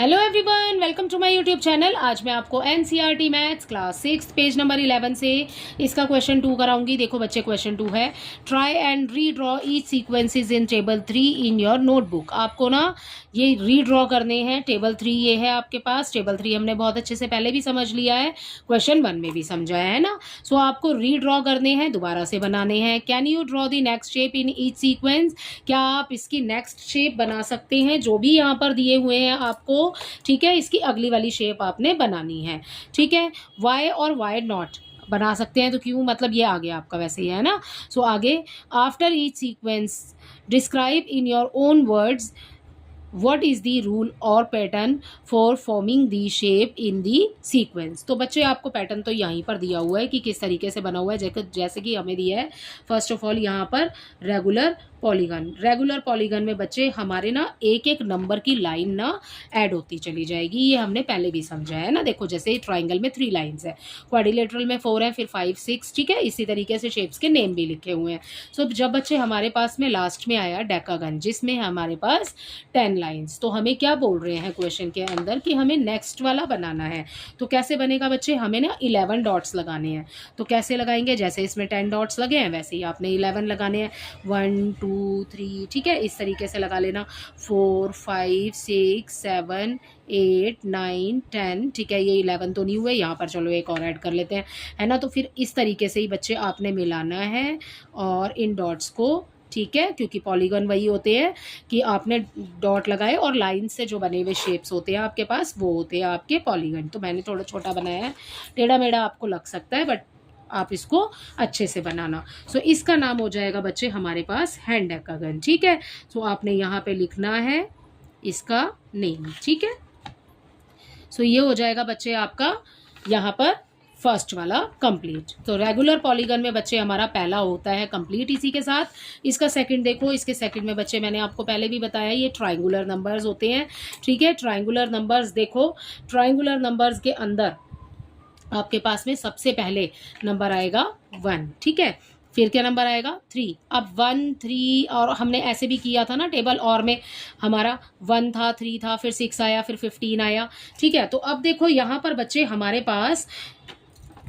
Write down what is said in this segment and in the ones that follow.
Hello everyone, welcome to my YouTube channel. आज मैं आपको NCERT maths class 6 page number 11 से इसका क्वेश्चन 2 कराऊंगी। देखो बच्चे, क्वेश्चन 2 है, try and redraw each sequences in table 3 in your notebook. आपको ना ये रीड्रॉ करने हैं। टेबल 3 ये है आपके पास। टेबल 3 हमने बहुत अच्छे से पहले भी समझ लिया है, क्वेश्चन 1 में भी समझाया है ना। सो आपको रीड्रॉ करने हैं, दोबारा से बनाने हैं। Can you draw the next shape in each sequence? क्या आप इसकी नेक्स्ट शेप बना सकते हैं? जो भी यहाँ पर दिए हुए हैं आपको, ठीक है, इसकी अगली वाली शेप आपने बनानी है। ठीक है, वाई और वाई नॉट बना सकते हैं, तो क्यों, मतलब ये आ गया आपका, वैसे ही है ना। सो आगे, after each sequence describe in your own words what is the rule और pattern for forming the shape in the sequence. तो बच्चे आपको पैटर्न तो यहीं पर दिया हुआ है कि किस तरीके से बना हुआ है। जैसे कि हमें दिया है फर्स्ट ऑफ ऑल यहाँ पर रेगुलर पॉलीगन। रेगुलर पॉलीगन में बच्चे हमारे ना एक एक नंबर की लाइन ना ऐड होती चली जाएगी। ये हमने पहले भी समझा है ना। देखो जैसे ट्राइंगल में 3 लाइन्स है, क्वाड्रिलेटरल में 4 है, फिर 5 6, ठीक है। इसी तरीके से शेप्स के नेम भी लिखे हुए हैं। सो जब बच्चे हमारे पास में लास्ट में आया डेकागन, जिसमें हमारे पास 10 लाइन्स, तो हमें क्या बोल रहे हैं क्वेश्चन के अंदर कि हमें नेक्स्ट वाला बनाना है। तो कैसे बनेगा बच्चे? हमें ना 11 डॉट्स लगाने हैं। तो कैसे लगाएंगे? जैसे इसमें 10 डॉट्स लगे हैं, वैसे ही आपने 11 लगाने हैं। 1 2 3, ठीक है, इस तरीके से लगा लेना। 4 5 6 7 8 9 10, ठीक है। ये 11 तो नहीं हुए, यहाँ पर चलो एक और ऐड कर लेते हैं, है ना। तो फिर इस तरीके से ही बच्चे आपने मिलाना है और इन डॉट्स को, ठीक है, क्योंकि पॉलीगन वही होते हैं कि आपने डॉट लगाए और लाइन से जो बने हुए शेप्स होते हैं आपके पास, वो होते हैं आपके पॉलीगन। तो मैंने थोड़ा छोटा बनाया है, टेढ़ा मेढ़ा आपको लग सकता है, बट आप इसको अच्छे से बनाना। सो इसका नाम हो जाएगा बच्चे हमारे पास हैंड डेकागन, ठीक है। सो आपने यहाँ पे लिखना है इसका नेम, ठीक है। सो ये हो जाएगा बच्चे आपका यहाँ पर फर्स्ट वाला कंप्लीट। तो रेगुलर पॉलीगन में बच्चे हमारा पहला होता है कंप्लीट इसी के साथ। इसका सेकंड देखो, इसके सेकंड में बच्चे मैंने आपको पहले भी बताया, ये ट्राइंगुलर नंबर्स होते हैं, ठीक है। ट्राइंगुलर नंबर्स देखो, ट्राइंगुलर नंबर्स के अंदर आपके पास में सबसे पहले नंबर आएगा 1, ठीक है। फिर क्या नंबर आएगा? 3। अब 1 3, और हमने ऐसे भी किया था ना टेबल और में, हमारा 1 था, 3 था, फिर 6 आया, फिर 15 आया, ठीक है। तो अब देखो यहाँ पर बच्चे हमारे पास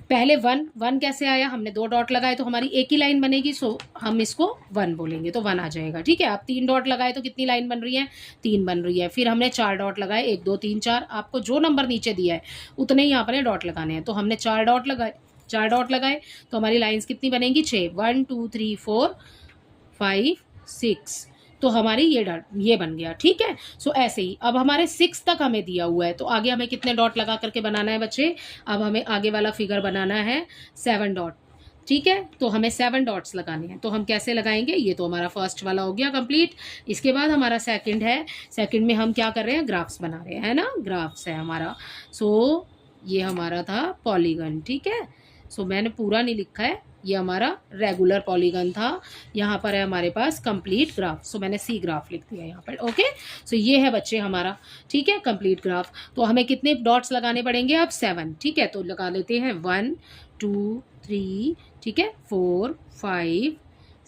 पहले 1 कैसे आया? हमने 2 डॉट लगाए तो हमारी एक ही लाइन बनेगी। सो हम इसको 1 बोलेंगे तो 1 आ जाएगा, ठीक है। आप 3 डॉट लगाए तो कितनी लाइन बन रही है? 3 बन रही है। फिर हमने 4 डॉट लगाए, 1 2 3 4, आपको जो नंबर नीचे दिया है उतने ही आपने डॉट लगाने हैं। तो हमने 4 डॉट लगाए, 4 डॉट लगाए तो हमारी लाइन्स कितनी बनेंगी? 6। 1 2 3 4 5 6, तो हमारी ये बन गया, ठीक है। सो ऐसे ही अब हमारे 6 तक हमें दिया हुआ है, तो आगे हमें कितने डॉट लगा करके बनाना है बच्चे? अब हमें आगे वाला फिगर बनाना है 7 डॉट, ठीक है। तो हमें 7 डॉट्स लगाने हैं। तो हम कैसे लगाएंगे? ये तो हमारा फर्स्ट वाला हो गया कंप्लीट। इसके बाद हमारा सेकंड है। सेकंड में हम क्या कर रहे हैं? ग्राफ्स बना रहे हैं ना, ग्राफ्स है हमारा। सो ये हमारा था पॉलीगन, ठीक है। सो मैंने पूरा नहीं लिखा है, ये हमारा रेगुलर पॉलीगन था। यहाँ पर है हमारे पास कंप्लीट ग्राफ, सो मैंने सी ग्राफ लिख दिया यहाँ पर, ओके। सो ये है बच्चे हमारा, ठीक है, कंप्लीट ग्राफ। तो हमें कितने डॉट्स लगाने पड़ेंगे? अब 7, ठीक है। तो लगा लेते हैं 1 2 3, ठीक है, 4 5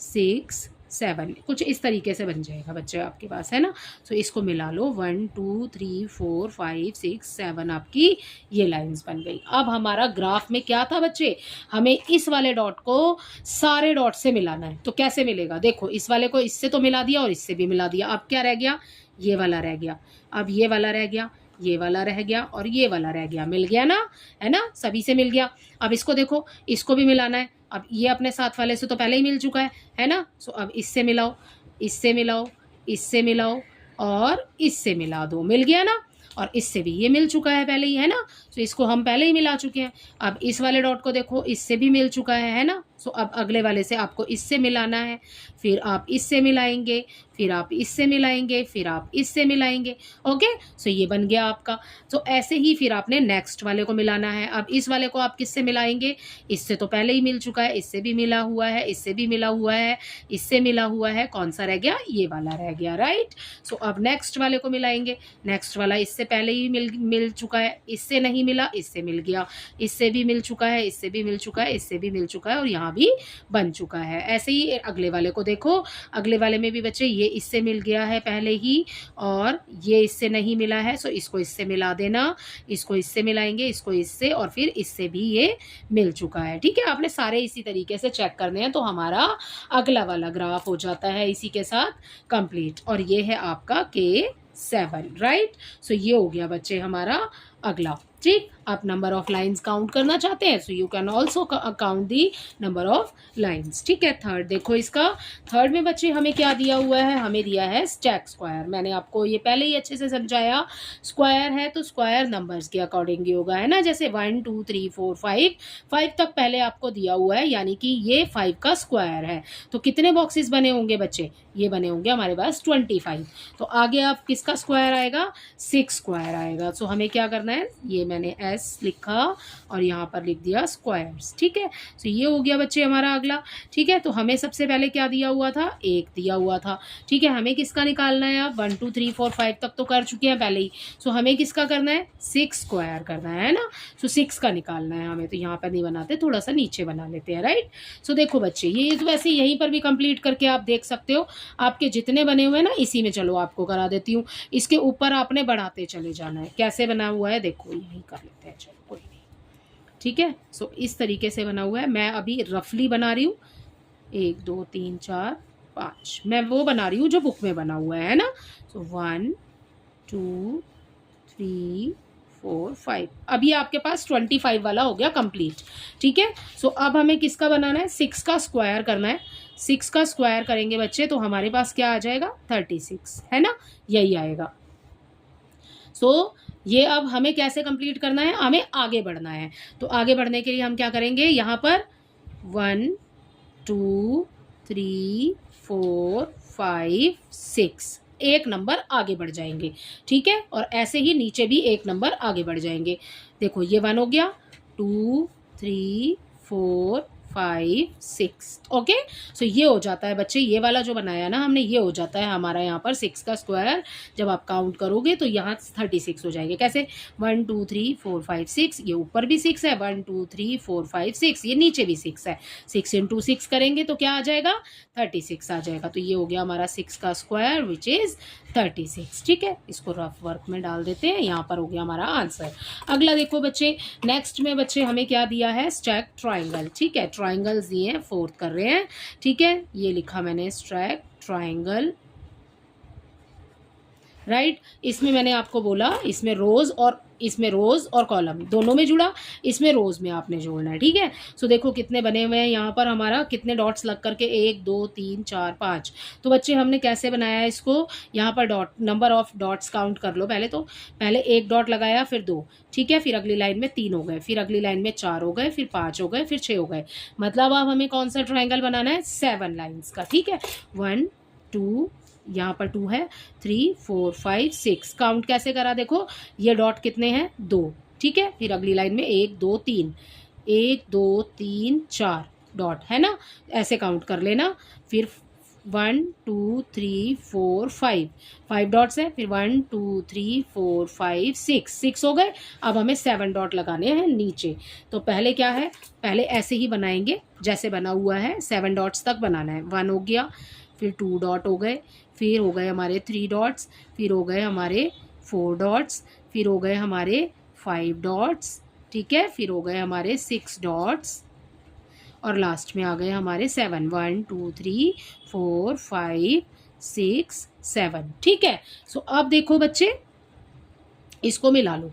6 7, कुछ इस तरीके से बन जाएगा बच्चे आपके पास, है ना। सो इसको मिला लो, 1 2 3 4 5 6 7, आपकी ये लाइंस बन गई। अब हमारा ग्राफ में क्या था बच्चे? हमें इस वाले डॉट को सारे डॉट से मिलाना है। तो कैसे मिलेगा? देखो, इस वाले को इससे तो मिला दिया और इससे भी मिला दिया। अब क्या रह गया? ये वाला रह गया। अब ये वाला रह गया, ये वाला रह गया और ये वाला रह गया। मिल गया ना, है ना, सभी से मिल गया। अब इसको देखो, इसको भी मिलाना है। अब ये अपने साथ वाले से तो पहले ही मिल चुका है ना। सो अब इससे मिलाओ, इससे मिलाओ, इससे मिलाओ और इससे मिला दो। मिल गया ना। और इससे भी ये मिल चुका है पहले ही, है ना। सो इसको हम पहले ही मिला चुके हैं। अब इस वाले डॉट को देखो, इससे भी मिल चुका है ना। सो अब अगले वाले से आपको इससे मिलाना है, फिर आप इससे मिलाएंगे, फिर आप इससे मिलाएंगे, फिर आप इससे मिलाएंगे, ओके। सो ये बन गया आपका। तो ऐसे ही फिर आपने नेक्स्ट वाले को मिलाना है। अब इस वाले को आप किससे मिलाएंगे? इससे तो पहले ही मिल चुका है, इससे भी मिला हुआ है, इससे भी मिला हुआ है, इससे मिला हुआ है। कौन सा रह गया? ये वाला रह गया, राइट। सो अब नेक्स्ट वाले को मिलाएंगे। नेक्स्ट वाला इससे पहले ही मिल चुका है, इससे नहीं मिला, इससे मिल गया, इससे भी मिल चुका है, इससे भी मिल चुका है, इससे भी मिल चुका है और यहाँ भी बन चुका है। ऐसे ही अगले वाले को देखो, अगले वाले में भी बच्चे ये इससे मिल गया है पहले ही, और ये इससे नहीं मिला है, सो इसको इससे मिला देना, इसको इससे मिलाएंगे, इसको इससे, और फिर इससे भी ये मिल चुका है। ठीक है, आपने सारे इसी तरीके से चेक करने हैं, तो हमारा अगला वाला ग्राफ हो जाता है इसी के साथ कंप्लीट। और ये है आपका K7, राइट। सो ये हो गया बच्चे हमारा अगला। ठीक, आप नंबर ऑफ लाइंस काउंट करना चाहते हैं, so you can also count the number of lines. ठीक है, थर्ड देखो इसका। थर्ड में बच्चे हमें क्या दिया हुआ है, हमें दिया है स्टैक स्क्वायर। मैंने आपको ये पहले ही अच्छे से समझाया, स्क्वायर है तो स्क्वायर नंबर्स के अकॉर्डिंग ही होगा, है ना। जैसे 1 2 3 4 5 तक पहले आपको दिया हुआ है, यानी कि ये 5 का स्क्वायर है। तो कितने बॉक्सेस बने होंगे बच्चे, ये बने होंगे हमारे पास 25। तो आगे आप किसका स्क्वायर आएगा, 6 स्क्वायर आएगा। सो हमें क्या करना है, ये मैंने S लिखा और यहाँ पर लिख दिया स्क्वायर्स। ठीक है, सो ये हो गया बच्चे हमारा अगला। ठीक है, तो हमें सबसे पहले क्या दिया हुआ था, 1 दिया हुआ था। ठीक है, हमें किसका निकालना है, अब 1 2 3 4 5 तक तो कर चुके हैं पहले ही। सो हमें किसका करना है, 6 स्क्वायर करना है ना। सो 6 का निकालना है हमें, तो यहाँ पर नहीं बनाते, थोड़ा सा नीचे बना लेते हैं, राइट। सो देखो बच्चे, ये तो वैसे यहीं पर भी कंप्लीट करके आप देख सकते हो, आपके जितने बने हुए हैं ना, इसी में चलो आपको करा देती हूँ। इसके ऊपर आपने बढ़ाते चले जाना है। कैसे बना हुआ है देखो, यही कर लेते हैं, चलो कोई नहीं। ठीक है, सो इस तरीके से बना हुआ है। मैं अभी रफली बना रही हूँ, 1 2 3 4 5, मैं वो बना रही हूँ जो बुक में बना हुआ है ना। सो 1 2 3 4 5, अभी आपके पास 25 वाला हो गया कंप्लीट। ठीक है, सो अब हमें किसका बनाना है, 6 का स्क्वायर करना है। 6 का स्क्वायर करेंगे बच्चे, तो हमारे पास क्या आ जाएगा, 36, है ना, यही आएगा। सो ये अब हमें कैसे कंप्लीट करना है, हमें आगे बढ़ना है। तो आगे बढ़ने के लिए हम क्या करेंगे, यहाँ पर 1 2 3 4 5 6, एक नंबर आगे बढ़ जाएंगे। ठीक है, और ऐसे ही नीचे भी एक नंबर आगे बढ़ जाएंगे। देखो ये 1 हो गया, 2 3 4 5 6, ओके। सो ये हो जाता है बच्चे, ये वाला जो बनाया ना हमने, ये हो जाता है हमारा यहाँ पर 6 का स्क्वायर। जब आप काउंट करोगे तो यहाँ 36 हो जाएंगे। कैसे, 1 2 3 4 5 6, ये ऊपर भी 6 है, 1 2 3 4 5 6, ये नीचे भी 6 है। 6 इंटू 6 करेंगे तो क्या आ जाएगा, 36 आ जाएगा। तो ये हो गया हमारा 6 का स्क्वायर विच इज़ 36। ठीक है, इसको रफ वर्क में डाल देते हैं, यहाँ पर हो गया हमारा आंसर। अगला देखो बच्चे, नेक्स्ट में बच्चे हमें क्या दिया है, स्टैक ट्राइंगल। ठीक है, ट्राइंगल्स दिए हैं, 4th कर रहे हैं। ठीक है, ये लिखा मैंने स्टैक ट्राइंगल, राइट। इसमें मैंने आपको बोला, इसमें रोज और कॉलम दोनों में जुड़ा, इसमें रोज में आपने जोड़ना है। ठीक है, सो देखो कितने बने हुए हैं यहाँ पर, हमारा कितने डॉट्स लग करके, 1 2 3 4 5। तो बच्चे हमने कैसे बनाया है इसको, यहाँ पर dot, number of dots count कर लो पहले। तो पहले 1 डॉट लगाया, फिर 2, ठीक है, फिर अगली लाइन में 3 हो गए, फिर अगली लाइन में 4 हो गए, फिर 5 हो गए, फिर 6 हो गए। मतलब अब हमें कौन सा ट्राइंगल बनाना है, 7 लाइन्स का। ठीक है, 1 2, यहाँ पर 2 है, 3 4 5 6, काउंट कैसे करा देखो, ये डॉट कितने हैं, 2। ठीक है, फिर अगली लाइन में 1 2 3, 1 2 3 4 डॉट, है ना, ऐसे काउंट कर लेना। फिर 1 2 3 4 5 डॉट्स है, फिर 1 2 3 4 5 6 हो गए। अब हमें 7 डॉट लगाने हैं नीचे। तो पहले क्या है, पहले ऐसे ही बनाएंगे जैसे बना हुआ है, 7 डॉट्स तक बनाना है। 1 हो गया, फिर 2 डॉट हो गए, फिर हो गए हमारे 3 डॉट्स, फिर हो गए हमारे 4 डॉट्स, फिर हो गए हमारे 5 डॉट्स। ठीक है, फिर हो गए हमारे 6 डॉट्स, और लास्ट में आ गए हमारे 7, 1 2 3 4 5 6 7। ठीक है, सो अब देखो बच्चे, इसको मिला लो,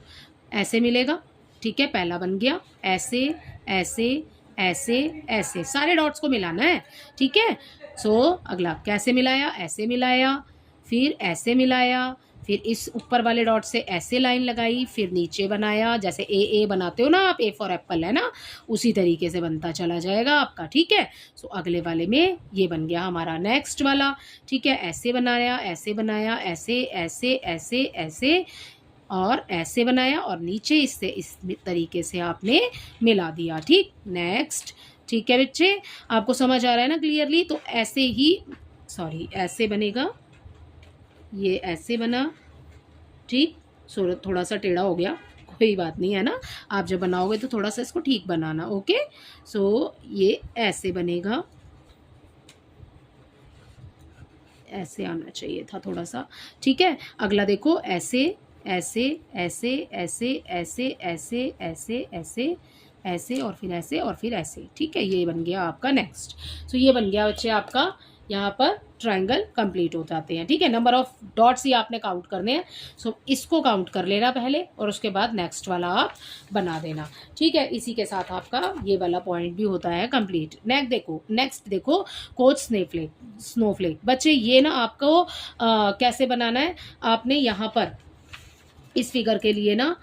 ऐसे मिलेगा। ठीक है, पहला बन गया, ऐसे ऐसे ऐसे ऐसे, सारे डॉट्स को मिलाना है। ठीक है, सो अगला कैसे मिलाया, ऐसे मिलाया, फिर ऐसे मिलाया, फिर इस ऊपर वाले डॉट से ऐसे लाइन लगाई, फिर नीचे बनाया, जैसे ए बनाते हो ना आप, ए फॉर एप्पल, है ना, उसी तरीके से बनता चला जाएगा आपका। ठीक है, सो अगले वाले में ये बन गया हमारा नेक्स्ट वाला। ठीक है, ऐसे बनाया, ऐसे बनाया, ऐसे ऐसे ऐसे ऐसे, और ऐसे बनाया, और नीचे इससे इस तरीके से आपने मिला दिया। ठीक, नेक्स्ट। ठीक है बच्चे, आपको समझ आ रहा है ना क्लियरली। तो ऐसे ही, सॉरी, ऐसे बनेगा, ये ऐसे बना। ठीक, सो थोड़ा सा टेढ़ा हो गया, कोई बात नहीं, है ना, आप जब बनाओगे तो थोड़ा सा इसको ठीक बनाना। ओके, सो ये ऐसे बनेगा, ऐसे आना चाहिए था थोड़ा सा, ठीक है। अगला देखो, ऐसे ऐसे ऐसे ऐसे ऐसे ऐसे ऐसे ऐसे ऐसे और फिर ऐसे और फिर ऐसे, ठीक है। ये बन गया आपका नेक्स्ट। सो ये बन गया बच्चे आपका, यहाँ पर ट्राइंगल कंप्लीट हो जाते हैं, ठीक है। नंबर ऑफ डॉट्स ही आपने काउंट करने हैं। सो इसको काउंट कर लेना पहले और उसके बाद नेक्स्ट वाला आप बना देना, ठीक है। इसी के साथ आपका ये वाला पॉइंट भी होता है कंप्लीट। नेक्स्ट देखो कोच स्नोफ्लेक। बच्चे ये ना आपको कैसे बनाना है, आपने यहाँ पर इस फिगर के लिए ना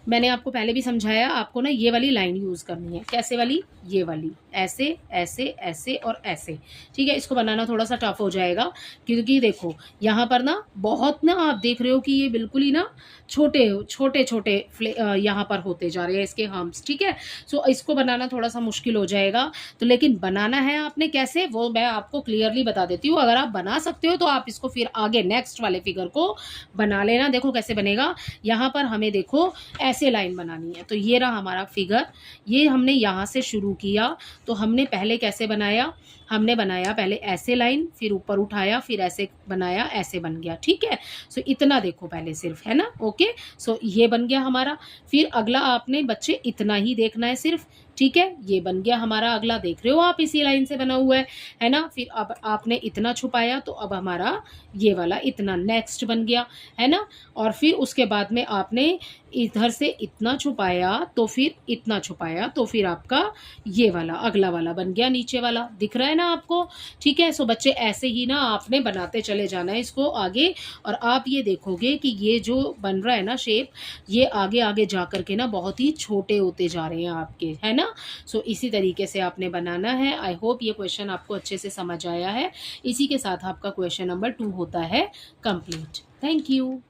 मैंने आपको पहले भी समझाया, आपको ना ये वाली लाइन यूज़ करनी है। कैसे वाली? ये वाली, ऐसे ऐसे ऐसे और ऐसे, ठीक है। इसको बनाना थोड़ा सा टफ हो जाएगा क्योंकि देखो यहाँ पर ना बहुत ना आप देख रहे हो कि ये बिल्कुल ही ना छोटे छोटे छोटे यहाँ पर होते जा रहे हैं इसके हम्प्स, ठीक है। सो इसको बनाना थोड़ा सा मुश्किल हो जाएगा। तो लेकिन बनाना है आपने कैसे, वो मैं आपको क्लियरली बता देती हूँ। अगर आप बना सकते हो तो आप इसको फिर आगे नेक्स्ट वाले फिगर को बना लेना। देखो कैसे बनेगा, यहाँ पर हमें देखो ऐसे लाइन बनानी है। तो ये रहा हमारा फिगर, ये हमने यहाँ से शुरू किया। तो हमने पहले कैसे बनाया, हमने बनाया पहले ऐसे लाइन, फिर ऊपर उठाया, फिर ऐसे बनाया, ऐसे बन गया, ठीक है। सो इतना देखो पहले सिर्फ, है ना, ओके। सो ये बन गया हमारा। फिर अगला आपने बच्चे इतना ही देखना है सिर्फ, ठीक है। ये बन गया हमारा अगला, देख रहे हो आप इसी लाइन से बना हुआ है ना। फिर अब आपने इतना छुपाया तो अब हमारा ये वाला इतना नेक्स्ट बन गया, है ना। और फिर उसके बाद में आपने इधर से इतना छुपाया तो फिर इतना छुपाया तो फिर आपका ये वाला अगला वाला बन गया, नीचे वाला दिख रहा है ना आपको, ठीक है। सो बच्चे ऐसे ही ना आपने बनाते चले जाना है इसको आगे। और आप ये देखोगे कि ये जो बन रहा है ना शेप, ये आगे आगे जा कर के ना बहुत ही छोटे होते जा रहे हैं आपके, है ना। सो इसी तरीके से आपने बनाना है। आई होप ये क्वेश्चन आपको अच्छे से समझ आया है। इसी के साथ आपका क्वेश्चन नंबर 2 होता है कंप्लीट। Thank you.